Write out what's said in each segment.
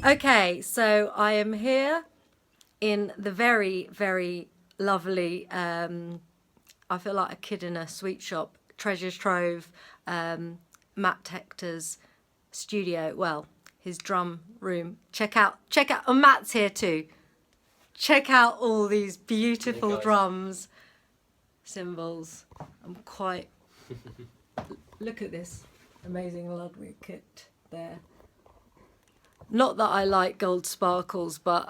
Okay, so I am here in the very, very lovely, I feel like a kid in a sweet shop, Treasures Trove, Mat Hector's studio. Well, his drum room. Check out, and Matt's here too. Check out all these beautiful drums, cymbals. I'm quite, look at this amazing Ludwig kit there. Not that I like gold sparkles, but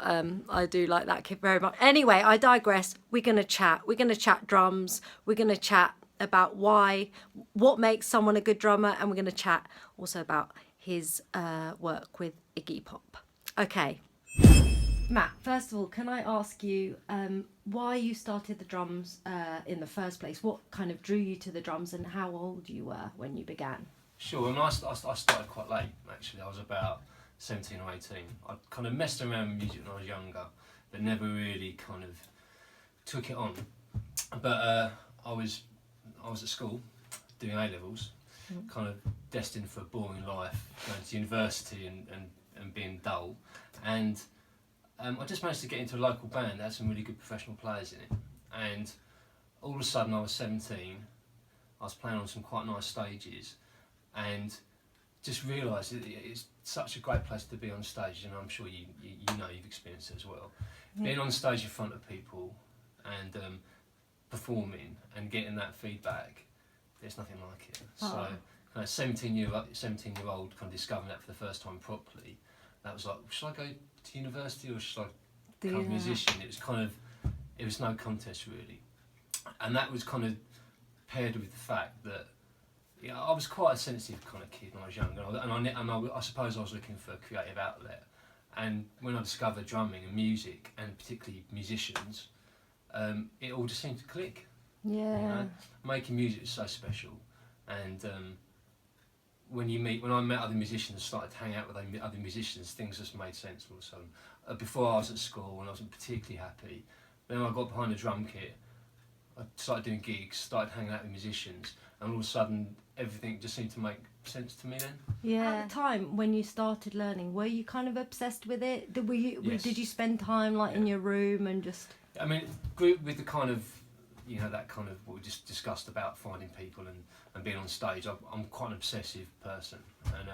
I do like that kit very much. Anyway, I digress. We're going to chat. We're going to chat drums. We're going to chat about what makes someone a good drummer, and we're going to chat also about his work with Iggy Pop. Okay. Matt, first of all, can I ask you why you started the drums in the first place? What kind of drew you to the drums, and how old you were when you began? Sure, I mean, I started quite late, actually. I was about 17 or 18. I kind of messed around with music when I was younger, but never really kind of took it on. But I was at school doing A-levels, kind of destined for a boring life, going to university and being dull. And I just managed to get into a local band that had some really good professional players in it. And all of a sudden I was 17, I was playing on some quite nice stages, and just realised it's such a great place to be on stage, and I'm sure you know you've experienced it as well. Being on stage in front of people and performing and getting that feedback, there's nothing like it. So kind of 17-year-old kind of discovering that for the first time properly, that was like, should I go to university or should I become a musician? It was no contest really. And that was kind of paired with the fact that I was quite a sensitive kind of kid when I was younger, and I suppose I was looking for a creative outlet. And when I discovered drumming and music, and particularly musicians, it all just seemed to click. Yeah. You know? Making music is so special, and when I met other musicians, started to hang out with other musicians, things just made sense all of a sudden. Before I was at school and I wasn't particularly happy, then I got behind the drum kit, I started doing gigs, started hanging out with musicians, and all of a sudden everything just seemed to make sense to me then. Yeah. At the time when you started learning, were you kind of obsessed with it? Yes. Did you spend time in your room and just? I mean, with the kind of, that kind of what we just discussed about finding people and being on stage, I'm quite an obsessive person, and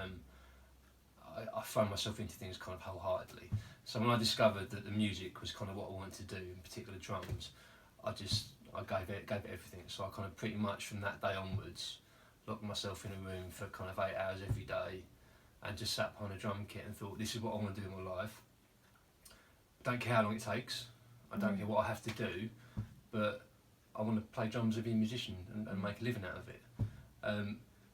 I throw myself into things kind of wholeheartedly. So when I discovered that the music was kind of what I wanted to do, in particular drums, I gave it everything. So I kind of pretty much from that day onwards locked myself in a room for kind of 8 hours every day and just sat behind a drum kit and thought, this is what I want to do in my life. I don't care how long it takes, I don't care what I have to do, but I want to play drums and be a musician and make a living out of it.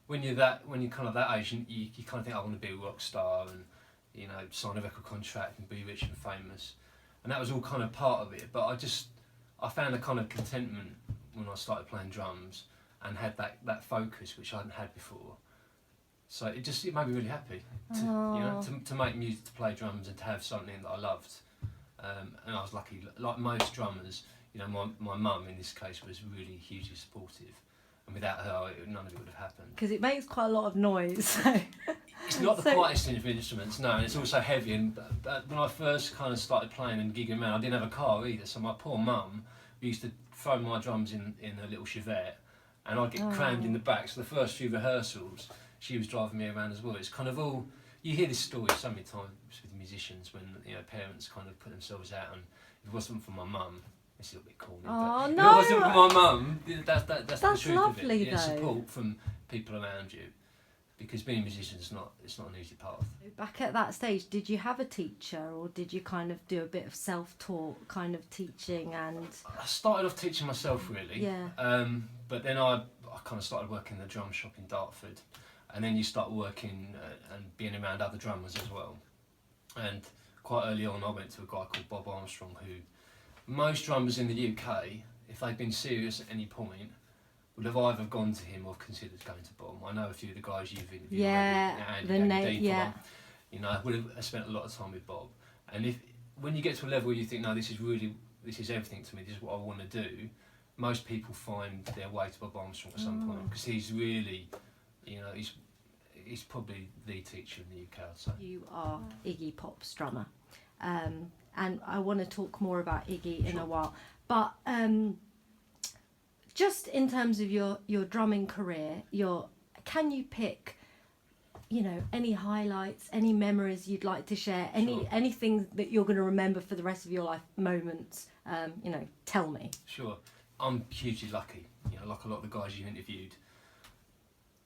When you're kind of that age, you kind of think, I want to be a rock star and sign a record contract and be rich and famous, and that was all kind of part of it. But I found a kind of contentment when I started playing drums and had that focus which I hadn't had before. So it made me really happy to make music, to play drums, and to have something that I loved. And I was lucky, like most drummers. My mum in this case was really hugely supportive, and without her, none of it would have happened. Because it makes quite a lot of noise. So. It's not the quietest of instruments, no, and it's also heavy. And when I first kind of started playing and gigging around, I didn't have a car either, so my poor mum used to throw my drums in a little Chevette, and I'd get crammed in the back. So the first few rehearsals, she was driving me around as well. It's kind of all, you hear this story so many times with musicians when parents kind of put themselves out, and if it wasn't for my mum, it's a little bit corny, but no. if it wasn't for my mum, that's the truth lovely, of it. though. Support from people around you, because being a musician is not an easy path. Back at that stage, did you have a teacher, or did you kind of do a bit of self-taught kind of teaching? And I started off teaching myself really. Yeah. But then I kind of started working in the drum shop in Dartford, and then you start working and being around other drummers as well. And quite early on, I went to a guy called Bob Armstrong, who most drummers in the UK, if they'd been serious at any point, would have either gone to him or considered going to Bob. I know a few of the guys you've interviewed. Yeah, Would have spent a lot of time with Bob. And when you get to a level where you think, no, this is everything to me, this is what I want to do, most people find their way to Bob Armstrong at some point, because he's really, he's probably the teacher in the UK, I'd say. You are Iggy Pop's drummer, and I want to talk more about Iggy in Sure. a while. But just in terms of your drumming career, can you pick, any highlights, any memories you'd like to share, Sure. anything that you're going to remember for the rest of your life, moments? Tell me. Sure. I'm hugely lucky. Like a lot of the guys you interviewed,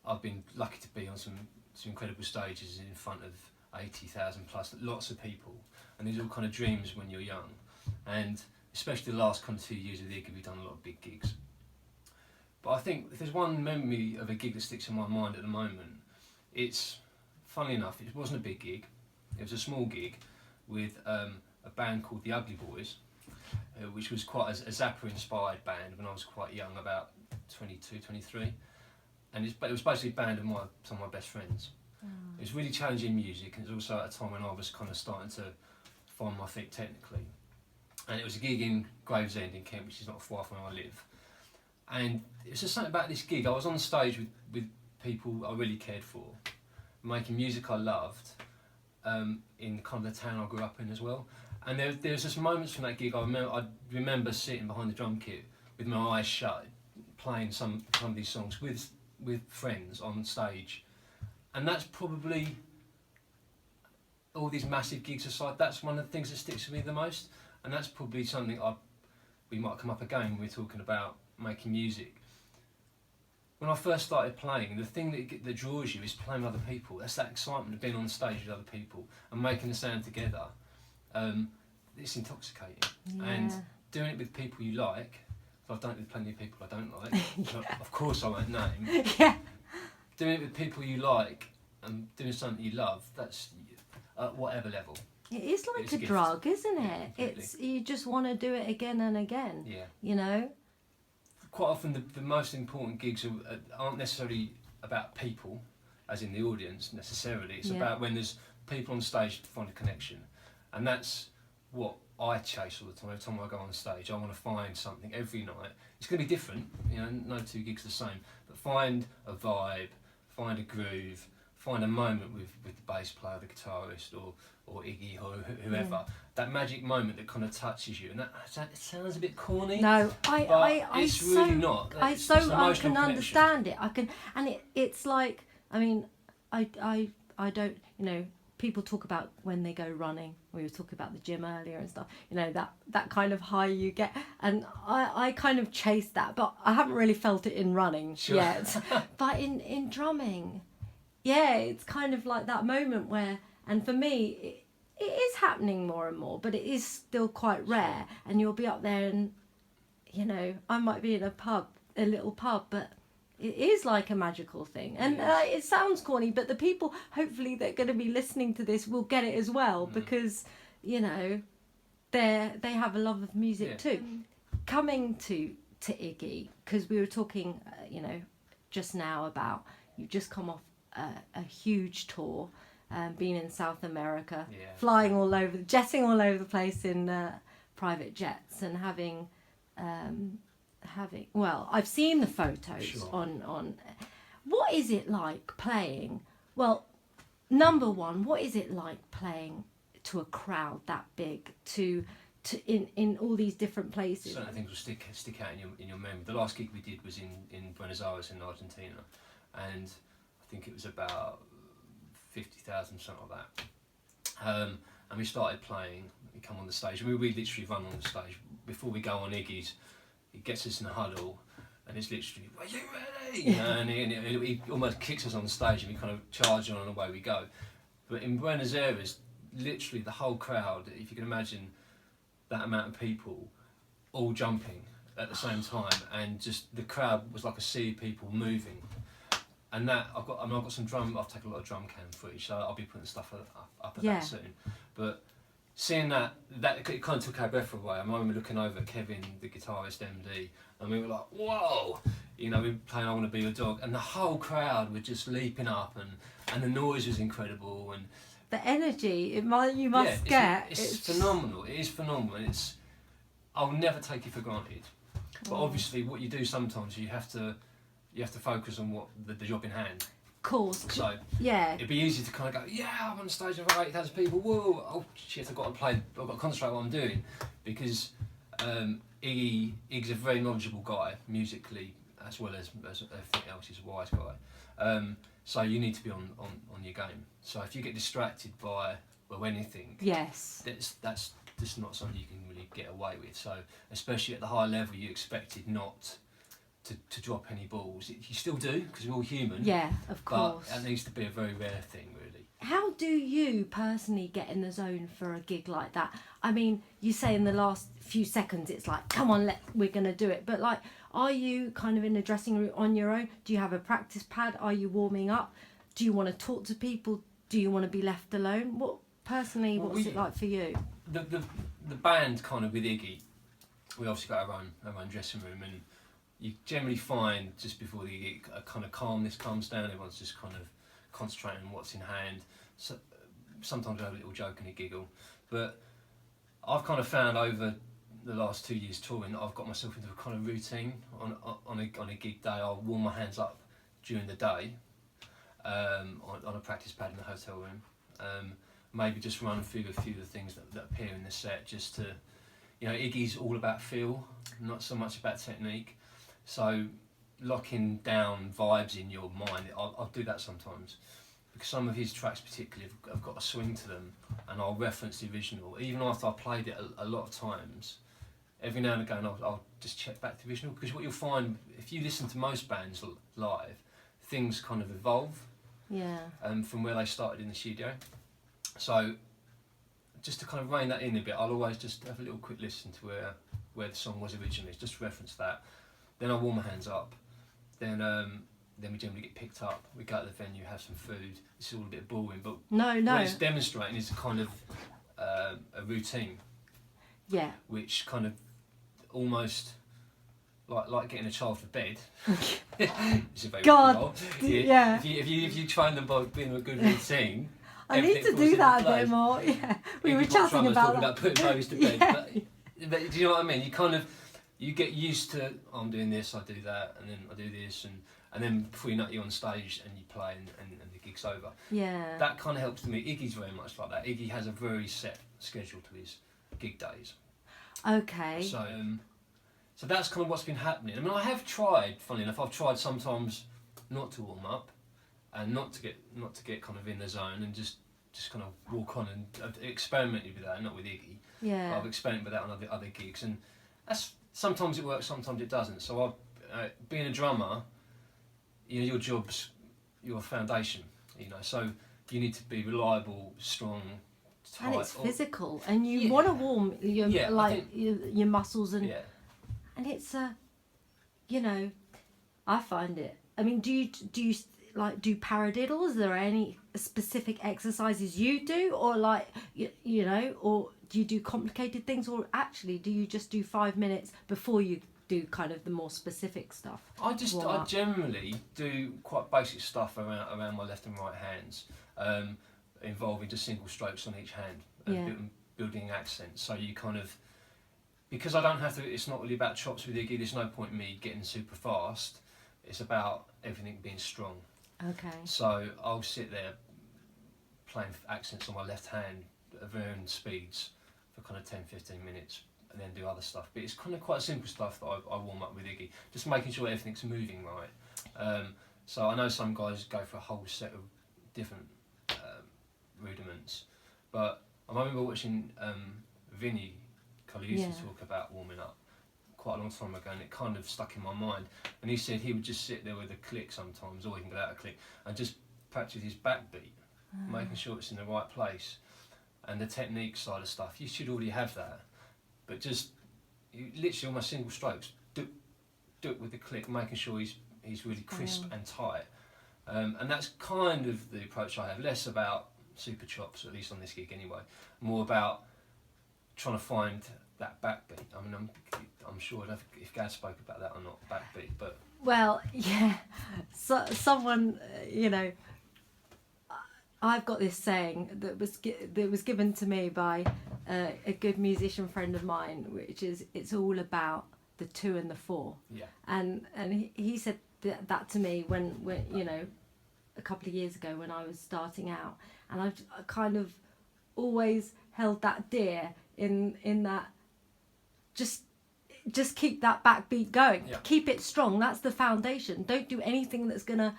I've been lucky to be on some incredible stages in front of 80,000 plus, lots of people, and these are all kind of dreams when you're young. And especially the last kind of 2 years of the Iggy, we've done a lot of big gigs. But I think if there's one memory of a gig that sticks in my mind at the moment, it's, funnily enough, it wasn't a big gig. It was a small gig with a band called the Ugly Boys, which was quite a Zappa-inspired band when I was quite young, about 22, 23. And it was basically a band of some of my best friends. It was really challenging music, and it was also at a time when I was kind of starting to find my feet technically. And it was a gig in Gravesend in Kent, which is not far from where I live. And it was just something about this gig. I was on stage with people I really cared for, making music I loved, in kind of the town I grew up in as well. And there was just moments from that gig I remember sitting behind the drum kit with my eyes shut, playing some of these songs with friends on stage. And that's probably, all these massive gigs aside, that's one of the things that sticks with me the most. And that's probably something we might come up again when we're talking about making music. When I first started playing, the thing that draws you is playing with other people. That's that excitement of being on stage with other people and making the sound together. It's intoxicating. Yeah. And doing it with people you like, I've done it with plenty of people I don't like, Yeah. of course I won't name. Yeah. Doing it with people you like and doing something you love, that's at whatever level. It is like It's a a gift. drug, isn't Yeah, it? completely. You just want to do it again and again. Yeah. Quite often the most important gigs aren't necessarily about people, as in the audience necessarily. It's about when there's people on stage to find a connection. And that's what I chase all the time. Every time I go on stage, I want to find something every night. It's going to be different, no two gigs are the same, but find a vibe, find a groove, find a moment with the bass player, the guitarist, or Iggy, or whoever. Yeah. That magic moment that kind of touches you. And that it sounds a bit corny. No, It's really not. I It's just an I emotional can connection. understand it. It's like, I don't, people talk about when they go running. We were talking about the gym earlier and stuff. That kind of high you get, and I kind of chase that, but I haven't really felt it in running yet. But in drumming, yeah, it's kind of like that moment where, and for me, it is happening more and more, but it is still quite rare. And you'll be up there, and I might be in a little pub, but it is like a magical thing. And it sounds corny, but the people hopefully that are going to be listening to this will get it as well, because they have a love of music too. Coming to Iggy, because we were talking just now about, you've just come off a huge tour, being in South America, flying all over, jetting all over the place in private jets, and having well, I've seen the photos on. What is it like playing? Well, number one, what is it like playing to a crowd that big, in all these different places? Certain things will stick out in your memory. The last gig we did was in Buenos Aires in Argentina, and I think it was about 50,000, something like that. And we started playing. We come on the stage. We literally run on the stage before we go on Iggy's. He gets us in a huddle, and it's literally, "Are you ready?" And he almost kicks us on stage, and we kind of charge on, and away we go. But in Buenos Aires, literally the whole crowd, if you can imagine that amount of people all jumping at the same time, and just the crowd was like a sea of people moving. And that I've got some drum. I've taken a lot of drum cam footage, so I'll be putting stuff up at that soon. But seeing that it kind of took our breath away. I remember looking over at Kevin, the guitarist MD, and we were like, "Whoa!" We were playing "I Want to Be Your Dog," and the whole crowd were just leaping up, and the noise was incredible, and the energy you must get. It's phenomenal. It is phenomenal, and I'll never take it for granted. But obviously, what you do sometimes, you have to focus on what the job in hand. course. So Yeah. it'd be easy to kind of go, yeah, I'm on stage with 8,000 people. Whoa! Oh shit! I've got to concentrate on what I'm doing, because Iggy's a very knowledgeable guy musically, as well as everything else. He's a wise guy. So you need to be on your game. So if you get distracted by anything, Yes. that's just not something you can really get away with. So especially at the high level, you expected not to drop any balls. You still do, because we're all human. Yeah, of course. But that needs to be a very rare thing, really. How do you personally get in the zone for a gig like that? I mean, you say in the last few seconds, it's like, come on, we're going to do it. But like, are you kind of in a dressing room on your own? Do you have a practice pad? Are you warming up? Do you want to talk to people? Do you want to be left alone? What's it like for you? The band kind of with Iggy, we obviously got our own dressing room, and you generally find just before the gig a kind of calmness comes down. Everyone's just kind of concentrating on what's in hand. So sometimes we have a little joke and a giggle, but I've kind of found over the last 2 years touring that I've got myself into a kind of routine. On a gig day, I'll warm my hands up during the day on a practice pad in the hotel room. Maybe just run through a few of the things that appear in the set, just to, Iggy's all about feel, not so much about technique. So locking down vibes in your mind, I'll do that sometimes, because some of his tracks particularly have got a swing to them, and I'll reference the original even after I've played it a lot of times. Every now and again I'll just check back to the original, because what you'll find if you listen to most bands live, things kind of evolve from where they started in the studio. So just to kind of rein that in a bit, I'll always just have a little quick listen to where the song was originally, just reference that. Then I'll warm my hands up. Then we generally get picked up. We go to the venue, have some food. This is all a bit boring, but what it's demonstrating is a kind of a routine. Yeah. Which kind of almost like getting a child for bed. It's a very God. Yeah. If you train them by being a good routine. I need to do that a bit more. Yeah. We were chatting about that. Putting babies to bed. But do you know what I mean? You get used to, I'm doing this, I do that, and then I do this, and then before you know it, you're on stage and you play and the gig's over. Yeah. That kind of helps me. Iggy's very much like that. Iggy has a very set schedule to his gig days. Okay. So that's kind of what's been happening. I mean, I have tried, funnily enough, I've tried sometimes not to warm up and not to get kind of in the zone and just kind of walk on, and I've experimented with that, not with Iggy. Yeah. But I've experimented with that on other gigs, and that's sometimes it works, sometimes it doesn't. So being a drummer, your job's your foundation, so you need to be reliable, strong, tight. And it's physical, and you want to warm your muscles, and it's I find it. I mean, do you like do paradiddle? Is there any specific exercises you do, or or do you do complicated things, or actually do you just do 5 minutes before you do kind of the more specific stuff? I generally do quite basic stuff around my left and right hands, involving just single strokes on each hand, and building accents. So you kind of, because I don't have to, it's not really about chops with Iggy, there's no point in me getting super fast, it's about everything being strong. Okay. So I'll sit there playing accents on my left hand at varying speeds for kind of 10-15 minutes, and then do other stuff. But it's kind of quite simple stuff that I warm up with Iggy, just making sure everything's moving right. So I know some guys go for a whole set of different rudiments, but I remember watching Vinny used to talk about warming up quite a long time ago, and it kind of stuck in my mind. And he said he would just sit there with a click sometimes, or even without a click, and just practice his backbeat, making sure it's in the right place. And the technique side of stuff, you should already have that, but just literally almost single strokes, do it with the click, making sure he's really crisp and tight. And that's kind of the approach I have, less about super chops, at least on this gig anyway, more about trying to find that backbeat. I mean, I'm sure if Gad spoke about that or not, backbeat, but... Well, yeah, so someone, I've got this saying that was given to me by a good musician friend of mine, which is, it's all about the 2 and the 4. Yeah. And he said that to me when a couple of years ago when I was starting out, and I kind of always held that dear in that just keep that backbeat going. Yeah. Keep it strong. That's the foundation. Don't do anything that's gonna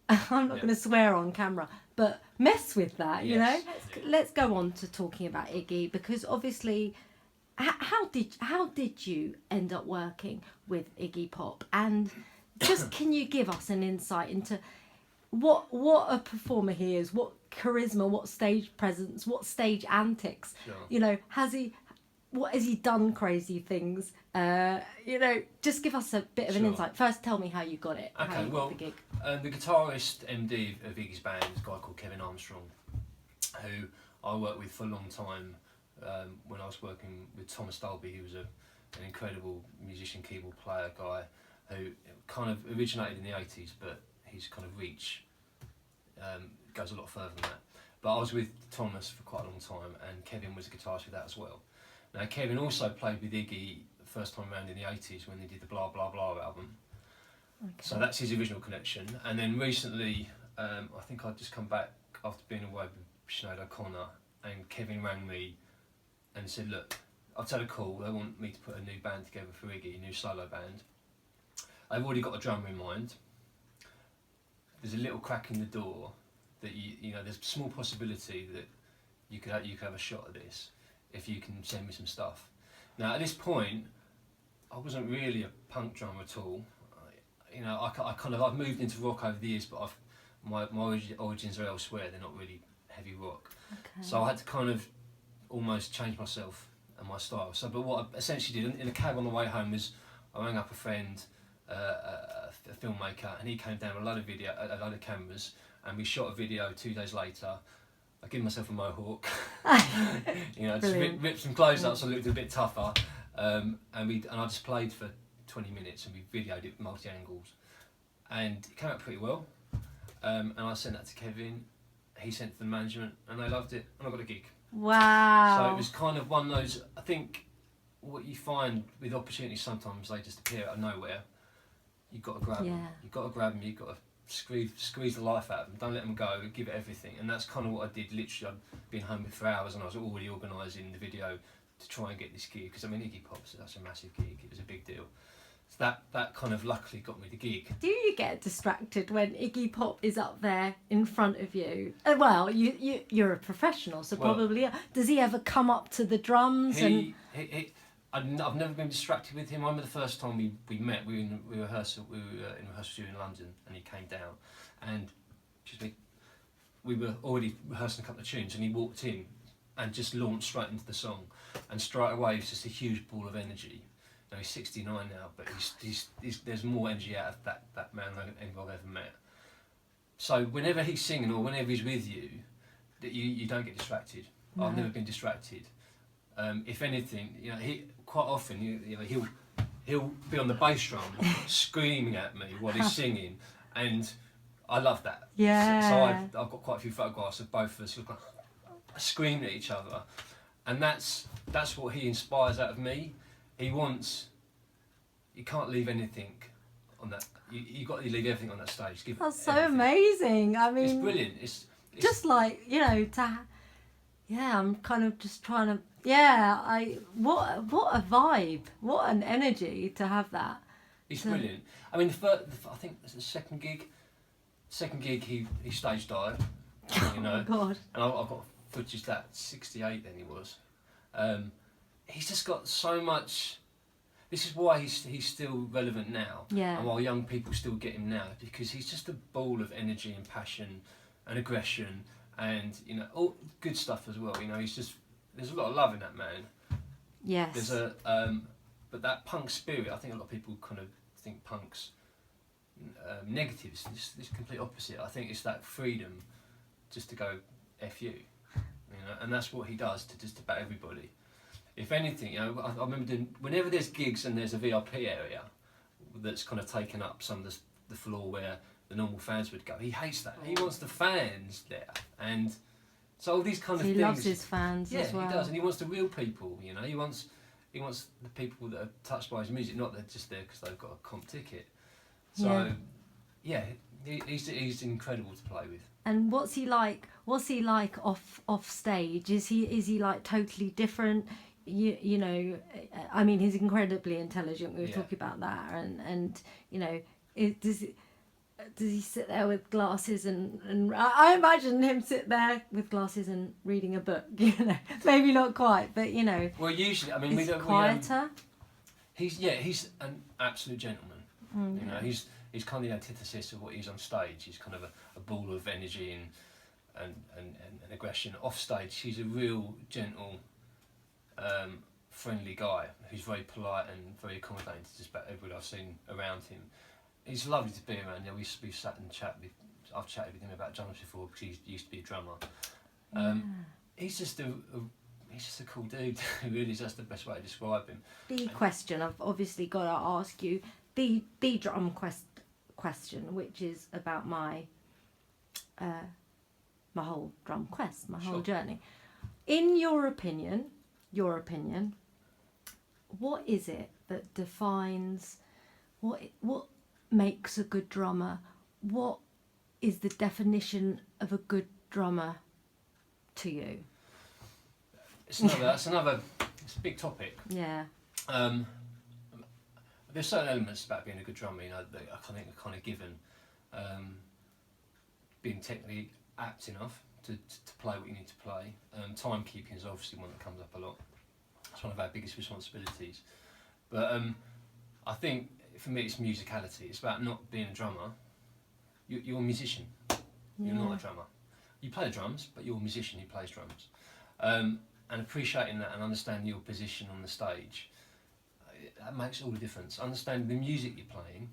I'm not gonna swear on camera, but mess with that, you know. Let's go on to talking about Iggy, because obviously how did you end up working with Iggy Pop, and just can you give us an insight into what a performer he is, what charisma, what stage presence, what stage antics, Sure. you know, has he done crazy things, you know, just give us a bit of an insight. First tell me how you got it. Okay, well, the gig. The guitarist MD of Iggy's band is a guy called Kevin Armstrong, who I worked with for a long time. When I was working with Thomas Dolby, he was an incredible musician, keyboard player guy who kind of originated in the 80s, but his kind of reach goes a lot further than that. But I was with Thomas for quite a long time, and Kevin was a guitarist with that as well. Now Kevin also played with Iggy the first time around in the 80s when they did the Blah Blah Blah album. Okay. So that's his original connection. And then recently, I think I'd just come back after being away with Sinead O'Connor, and Kevin rang me and said, look, I've had a call, they want me to put a new band together for Iggy, a new solo band. I've already got a drummer in mind. There's a little crack in the door that you know, there's a small possibility that you could have a shot at this if you can send me some stuff. Now at this point, I wasn't really a punk drummer at all. You know, I've moved into rock over the years, but my origins are elsewhere. They're not really heavy rock. Okay. So I had to kind of almost change myself and my style. So, but what I essentially did in a cab on the way home was I rang up a friend, a filmmaker, and he came down with a load of cameras, and we shot a video 2 days later. I gave myself a mohawk, you know, just ripped some clothes up so it looked a bit tougher, and I just played for 20 minutes and we videoed it multi-angles, and it came out pretty well. And I sent that to Kevin, he sent it to the management, and they loved it, and I got a gig. Wow. So it was kind of one of those, I think what you find with opportunities, sometimes they just appear out of nowhere. You've got to grab them. You've got to grab them, you've got to squeeze the life out of them, don't let them go, give it everything. And that's kind of what I did. Literally, I'd been home for hours and I was already organising the video to try and get this gig, because I mean Iggy Pop, so that's a massive gig, it was a big deal. So that kind of luckily got me the gig. Do you get distracted when Iggy Pop is up there in front of you? Well, you're a professional, so probably. Does he ever come up to the drums? I've never been distracted with him. I remember the first time we met, we were in rehearsal studio in London, and he came down, and we were already rehearsing a couple of tunes, and he walked in and just launched straight into the song, and straight away it's just a huge ball of energy. You know, he's 69 now, but there's more energy out of that man than anyone I've ever met. So whenever he's singing or whenever he's with you, that you don't get distracted. No. I've never been distracted. If anything, you know, he quite often you know he'll be on the bass drum screaming at me while he's singing, and I love that. Yeah. So I've got quite a few photographs of both of us screaming at each other, and that's what he inspires out of me. You can't leave anything on that. You got to leave everything on that stage. That's so amazing. I mean, it's brilliant. It's just like, you know, I'm kind of just trying to. What a vibe! What an energy to have that. It's brilliant. I mean, I think it's the second gig. He stage dived. You know. Oh God. And I've got footage that 68 then he was. He's just got so much. This is why he's still relevant now. Yeah. And why young people still get him now, because he's just a ball of energy and passion and aggression, and you know, all good stuff as well. You know, there's a lot of love in that man. Yes. There's but that punk spirit, I think a lot of people kind of think punk's negative. It's this complete opposite. I think it's that freedom just to go F you know, and that's what he does to just about everybody. If anything, you know, I remember whenever there's gigs and there's a VIP area that's kind of taken up some of the floor where the normal fans would go, he hates that. He wants the fans there, and so all these kind of things. He loves his fans as well. Yeah, he does, and he wants the real people. You know, he wants the people that are touched by his music, not that just there because they've got a comp ticket. So, yeah, He's incredible to play with. And what's he like? What's he like off stage? Is he like totally different? You know, I mean, he's incredibly intelligent. We were talking about that, and you know, does he sit there with glasses and I imagine him sit there with glasses and reading a book. You know, maybe not quite, but you know. Well, usually, I mean, he's quieter. He's an absolute gentleman. You know, he's kind of the antithesis of what he's on stage. He's kind of a ball of energy and aggression. Off stage, he's a real gentle, friendly guy who's very polite and very accommodating to just about everybody I've seen around him. He's lovely to be around. Yeah, we've sat and I've chatted with him about drummers before because he used to be a drummer. He's just a cool dude. Really, that's the best way to describe him. The question I've obviously got to ask you, the drum question, which is about my whole drum quest, my whole journey. In your opinion, what is it that defines what makes a good drummer? What is the definition of a good drummer to you? It's a big topic. Yeah. There's certain elements about being a good drummer, you know, that I think are kind of given. Being technically apt enough to play what you need to play. Timekeeping is obviously one that comes up a lot. It's one of our biggest responsibilities. But I think for me it's musicality. It's about not being a drummer. You're a musician. You're not a drummer. You play the drums, but you're a musician who plays drums. And appreciating that and understanding your position on the stage, that makes all the difference. Understanding the music you're playing,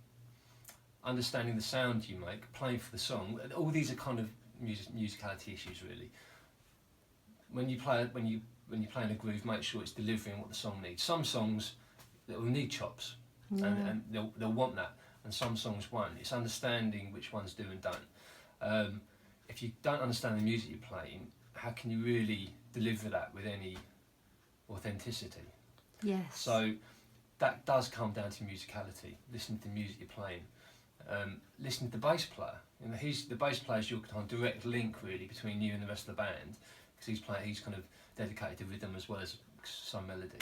understanding the sound you make, playing for the song. All these are kind of musicality issues, really. When you play in a groove, make sure it's delivering what the song needs. Some songs that will need chops, and they'll want that, and some songs won't. It's understanding which ones do and don't. If you don't understand the music you're playing, how can you really deliver that with any authenticity? Yes. So that does come down to musicality. Listening to the music you're playing. Listening to the bass player. You know, the bass player is your kind of direct link really between you and the rest of the band, because he's kind of dedicated to rhythm as well as some melody.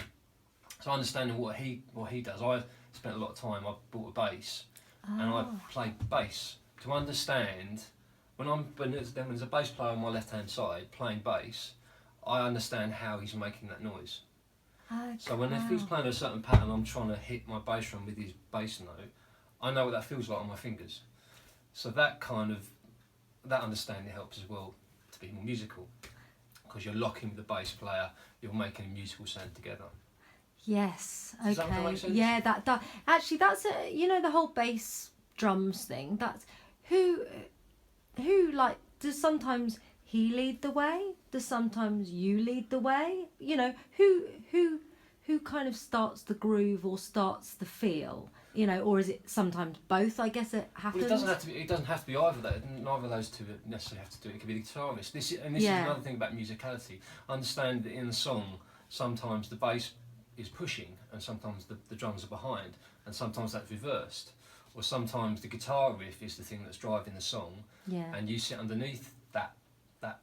So understanding what he does. I spent a lot of time. I bought a bass and I played bass to understand. When there's a bass player on my left hand side playing bass, I understand how he's making that noise. So if he's playing a certain pattern, I'm trying to hit my bass drum with his bass note, I know what that feels like on my fingers. So that understanding helps as well to be more musical, because you're locking with the bass player, you're making a musical sound together. Yes. Does that make sense? Yeah, that actually that's the whole bass drums thing. That's who like does sometimes he lead the way? Does sometimes you lead the way? You know, who kind of starts the groove or starts the feel? You know, or is it sometimes both? I guess it happens. Well, it doesn't have to be either. Neither of those two necessarily have to do it. It could be the guitarist. This is another thing about musicality. Understand that in the song, sometimes the bass is pushing, and sometimes the drums are behind, and sometimes that's reversed, or sometimes the guitar riff is the thing that's driving the song, and you sit underneath that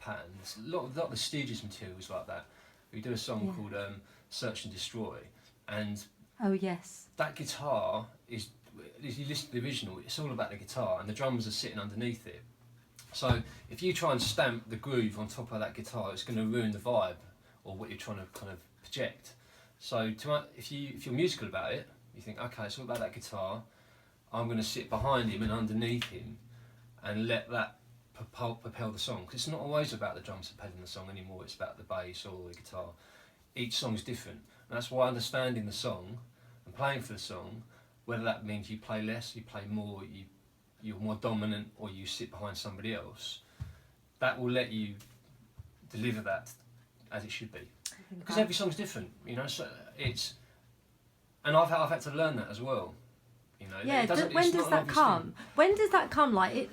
pattern. There's a lot of the Stooges materials like that. We do a song called Search and Destroy, and that guitar is, if you listen to the original, it's all about the guitar, and the drums are sitting underneath it. So if you try and stamp the groove on top of that guitar, it's going to ruin the vibe or what you're trying to kind of project. So if you're musical about it, you think, okay, it's all about that guitar. I'm going to sit behind him and underneath him, and let that propel the song. Because it's not always about the drums propelling the song anymore. It's about the bass or the guitar. Each song's different, and that's why understanding the song and playing for the song, whether that means you play less, you play more, you're more dominant, or you sit behind somebody else, that will let you deliver that as it should be. Because every song's different, you know. So and I've had to learn that as well. You know, yeah. When does that come? When does that come? Like,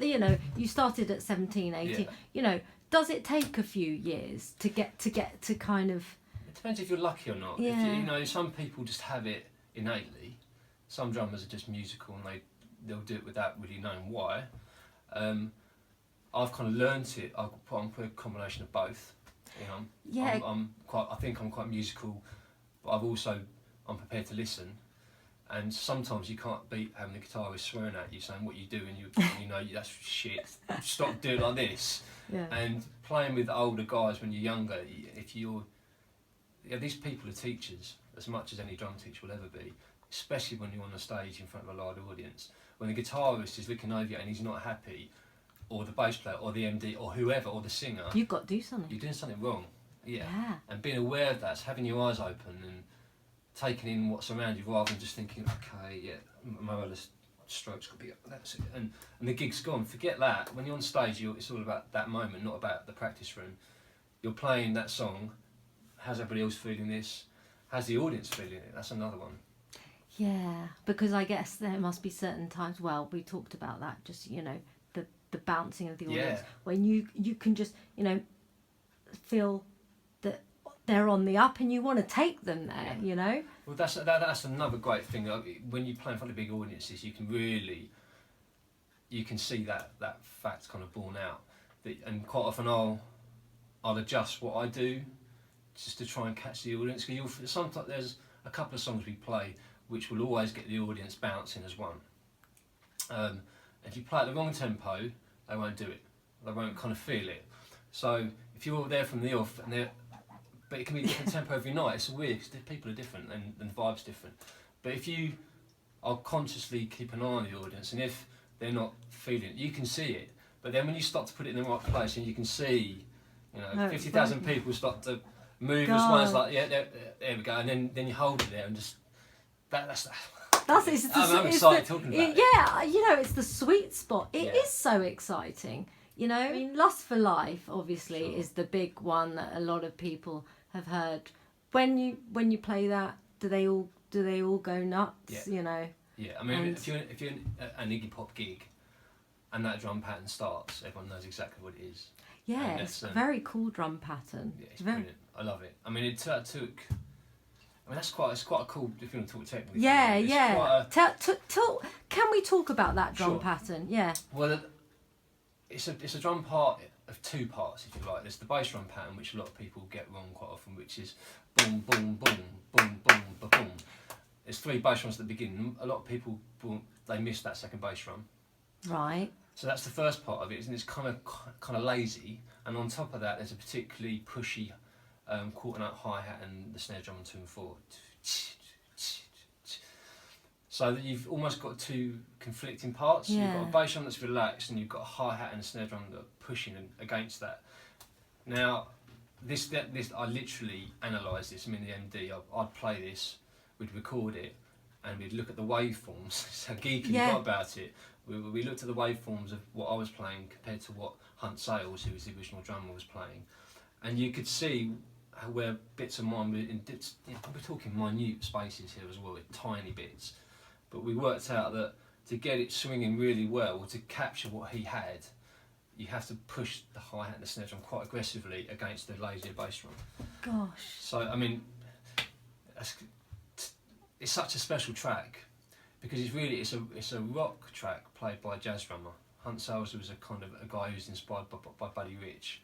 you started at 17, 18. Yeah. You know, does it take a few years to get to kind of? It depends if you're lucky or not. Yeah. If some people just have it innately. Some drummers are just musical and they'll do it without really knowing why. I've kind of learnt it. I'm put a combination of both. You know, Yeah. I think I'm quite musical, but I'm prepared to listen. And sometimes you can't beat having the guitarist swearing at you, saying what you do, and you know that's shit. Stop doing it like this. Yeah. And playing with older guys when you're younger, these people are teachers as much as any drum teacher will ever be, especially when you're on the stage in front of a large audience. When the guitarist is looking over you and he's not happy, or the bass player, or the MD, or whoever, or the singer, You've got to do something. you're doing something wrong. Yeah. Yeah. And being aware of that, having your eyes open and taking in what's around you rather than just thinking, okay, yeah, my other stroke's got to be up, that's it, and the gig's gone. Forget that. When you're on stage, it's all about that moment, not about the practice room. You're playing that song. How's everybody else feeling this? How's the audience feeling it? That's another one. Yeah, because I guess there must be certain times. Well, we talked about that. Just the bouncing of the audience when you can just feel that they're on the up and you want to take them there. Well, that's another great thing. When you play in front of big audiences, you can see that fact kind of borne out. And quite often I'll adjust what I do just to try and catch the audience. Because sometimes there's a couple of songs we play which will always get the audience bouncing as one. If you play at the wrong tempo, they won't do it. They won't kind of feel it. So if you're there from the off, but it can be a different tempo every night. It's weird because people are different and the vibe's different. But if I'll consciously keep an eye on the audience, and if they're not feeling it, you can see it. But then when you start to put it in the right place, and you can see, 50,000 people start to move as one. It's like, yeah, there we go, and then you hold it there and just that's. I'm excited talking about it. Yeah, it's the sweet spot. It is so exciting. I mean, Lust for Life obviously is the big one that a lot of people have heard. When you play that, do they all go nuts? Yeah. Yeah, I mean, if you're an Iggy Pop gig, and that drum pattern starts, everyone knows exactly what it is. Yeah, it's a very cool drum pattern. Yeah, it's brilliant. I love it. I mean, it took. I mean, it's quite a cool. If you want to talk technically. Yeah. Can we talk about that drum pattern? Yeah. Well, it's a drum part of two parts, if you like. There's the bass drum pattern, which a lot of people get wrong quite often, which is boom, boom, boom, boom, boom, boom, boom. There's three bass drums at the beginning. A lot of people they miss that second bass drum. Right. So that's the first part of it, and it's kind of lazy. And on top of that, there's a particularly pushy quarter note hi-hat and the snare drum on 2 and 4. So that you've almost got two conflicting parts. Yeah. You've got a bass drum that's relaxed, and you've got a hi-hat and a snare drum that are pushing against that. Now, this I literally analysed this. I mean, the MD, I'd play this, we'd record it, and we'd look at the waveforms. So geeky we got about it. We looked at the waveforms of what I was playing compared to what Hunt Sales, who was the original drummer, was playing, and you could see where bits of mine we're talking minute spaces here as well, tiny bits, but we worked out that to get it swinging really well, or to capture what he had, you have to push the hi-hat and the snare drum quite aggressively against the lazier bass drum. Gosh. So I mean, it's such a special track because it's a rock track played by a jazz drummer. Hunt Sales was a guy who's inspired by Buddy Rich.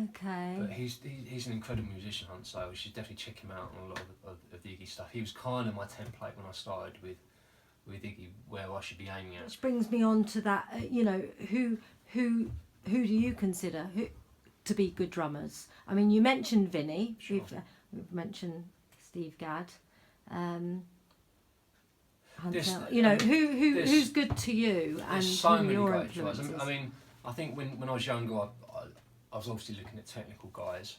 Okay. But he's an incredible musician, Hunt Sales. You should definitely check him out on a lot of the Iggy stuff. He was kind of my template when I started with Iggy, where I should be aiming at. Which brings me on to that. Who do you consider to be good drummers? I mean, you mentioned Vinny. Sure. We've mentioned Steve Gadd. There's who's good to you, and so who many your great influences? guys. I mean, I think when I was younger, I was obviously looking at technical guys.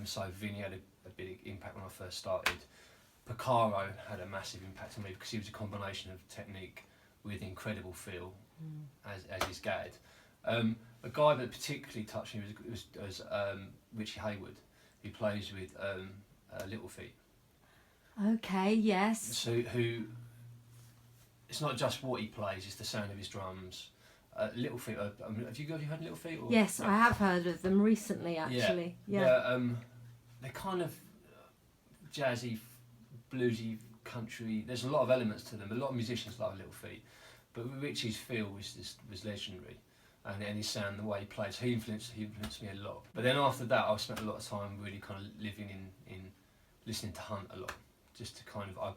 So Vinny had a big impact when I first started. Picaro had a massive impact on me because he was a combination of technique with incredible feel, as is Gadd. A guy that particularly touched me was Richie Hayward, who plays with Little Feat. Okay, yes. So who? It's not just what he plays; it's the sound of his drums. Little Feat. Have you heard Little Feat? Yes, I have heard of them recently, actually. Yeah. They're kind of jazzy, bluesy, country. There's a lot of elements to them. A lot of musicians love Little Feat, but Richie's feel was legendary. and his sound, the way he plays, he influenced me a lot. But then after that, I spent a lot of time really kind of living in listening to Hunt a lot, just to kind of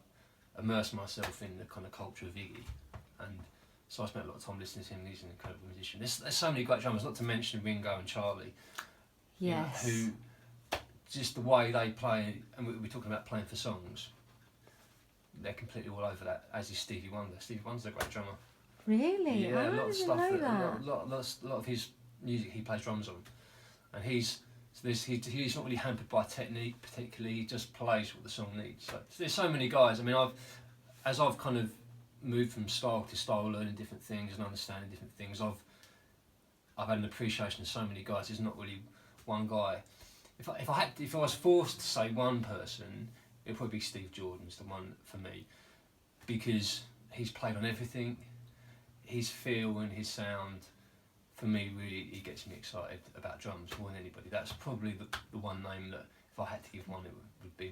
immerse myself in the kind of culture of Iggy, and so I spent a lot of time listening to him. He's an incredible musician. There's so many great drummers, not to mention Ringo and Charlie. Yes. You know, who just the way they play, and we're talking about playing for songs. They're completely all over that. As is Stevie Wonder. Stevie Wonder's a great drummer. Really? Yeah, I a lot of didn't stuff. know A that. lot of his music he plays drums on, and he's not really hampered by technique particularly. He just plays what the song needs. So there's so many guys. I mean, as I've kind of moved from style to style, learning different things and understanding different things, I've had an appreciation of so many guys. There's not really one guy. If I was forced to say one person, it'd probably be Steve Jordan's the one for me, because he's played on everything. His feel and his sound, for me, really, he gets me excited about drums more than anybody. That's probably the one name that, if I had to give one, it would be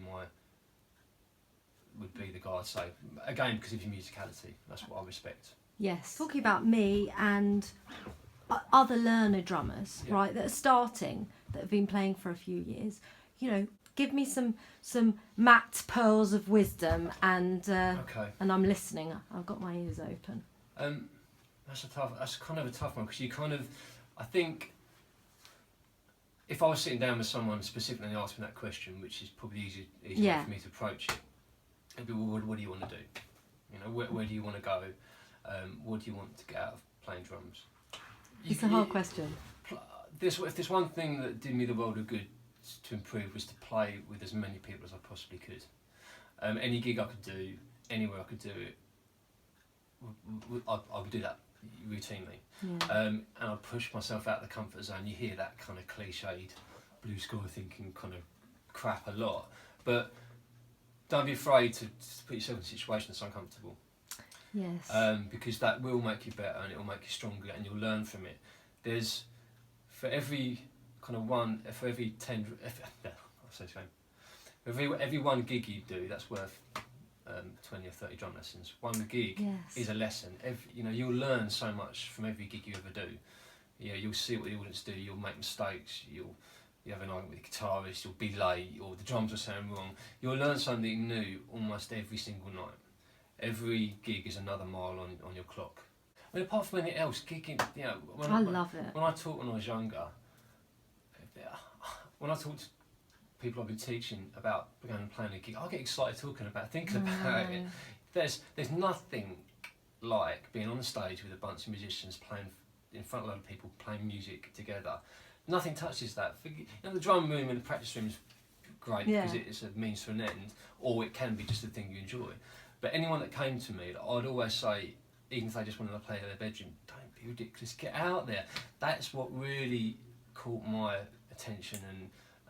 the guy I'd say. Again, because of his musicality, that's what I respect. Yes. Talking about me and other learner drummers, Yeah. right, that are starting, that have been playing for a few years, you know, give me some Matt pearls of wisdom, and Okay. and I'm listening. I've got my ears open. That's kind of a tough one, because you kind of, I think, if I was sitting down with someone specifically and they asked me that question, which is probably easier Yeah. for me to approach it, it'd be, well, what do you want to do? You know, where do you want to go? What do you want to get out of playing drums? It's a hard question. If there's one thing that did me the world of good to improve, was to play with as many people as I possibly could. Any gig I could do, anywhere I could do it, I would do that routinely. Yeah. And I'd push myself out of the comfort zone. You hear that kind of cliched blue sky thinking kind of crap a lot, but don't be afraid to put yourself in a situation that's uncomfortable. Yes. Because that will make you better, and it will make you stronger, and you'll learn from it. There's, for every kind of one, for every 10, I'll say the same. Every one gig you do, that's worth 20 or 30 drum lessons. One gig Yes. is a lesson. You'll learn so much from every gig you ever do. You'll see what the audience do. You'll make mistakes. You have an argument with the guitarist. You'll be late, or the drums will sound wrong. You'll learn something new almost every single night. Every gig is another mile on your clock. I mean, apart from anything else, gigging. I love it. When I taught when I was younger, when I talk to people I've been teaching about going and playing a gig, I get excited thinking about it. There's nothing like being on the stage with a bunch of musicians playing in front of a lot of people, playing music together. Nothing touches that. The drum room and the practice room is great, because it's a means to an end, or it can be just a thing you enjoy. But anyone that came to me, I'd always say, even if they just wanted to play in their bedroom, don't be ridiculous, get out there. That's what really caught my attention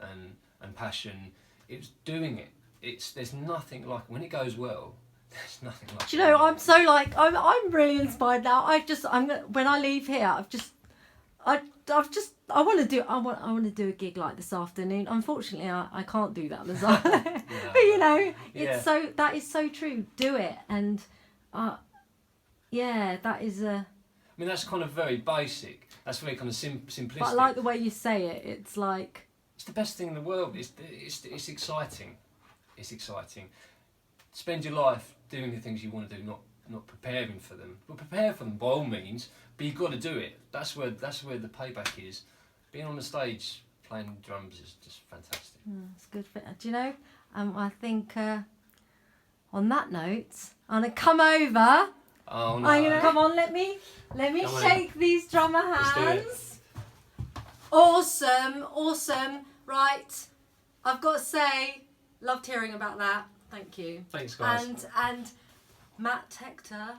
and passion. It was doing it. There's nothing like, when it goes well, there's nothing like. Do you know, I'm so like, I'm really inspired now. When I leave here, I want to do a gig like this afternoon. Unfortunately, I can't do that this afternoon. But you know, that is so true. Do it, and that is a. I mean, that's kind of very basic. That's very kind of simplistic. But I like the way you say it. It's like, it's the best thing in the world. It's exciting. It's exciting. Spend your life doing the things you want to do, not preparing for them. But prepare for them by all means. But you've got to do it. That's where the payback is. Being on the stage playing drums is just fantastic. it's good for. Do you know? I think on that note, I'm gonna come over. Oh no! I'm gonna come on. Let me Come on. shake these drummer Let's do it. hands. Awesome. Right, I've got to say, loved hearing about that. Thank you. Thanks, guys. And Mat Hector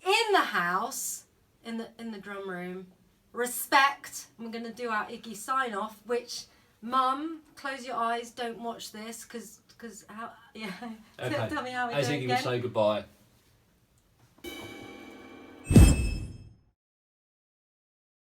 in the house, in the drum room. Respect. I'm going to do our Iggy sign off. Which, Mum, close your eyes. Don't watch this, because how? Yeah. Okay. Tell me how we As do it Iggy again. would say goodbye.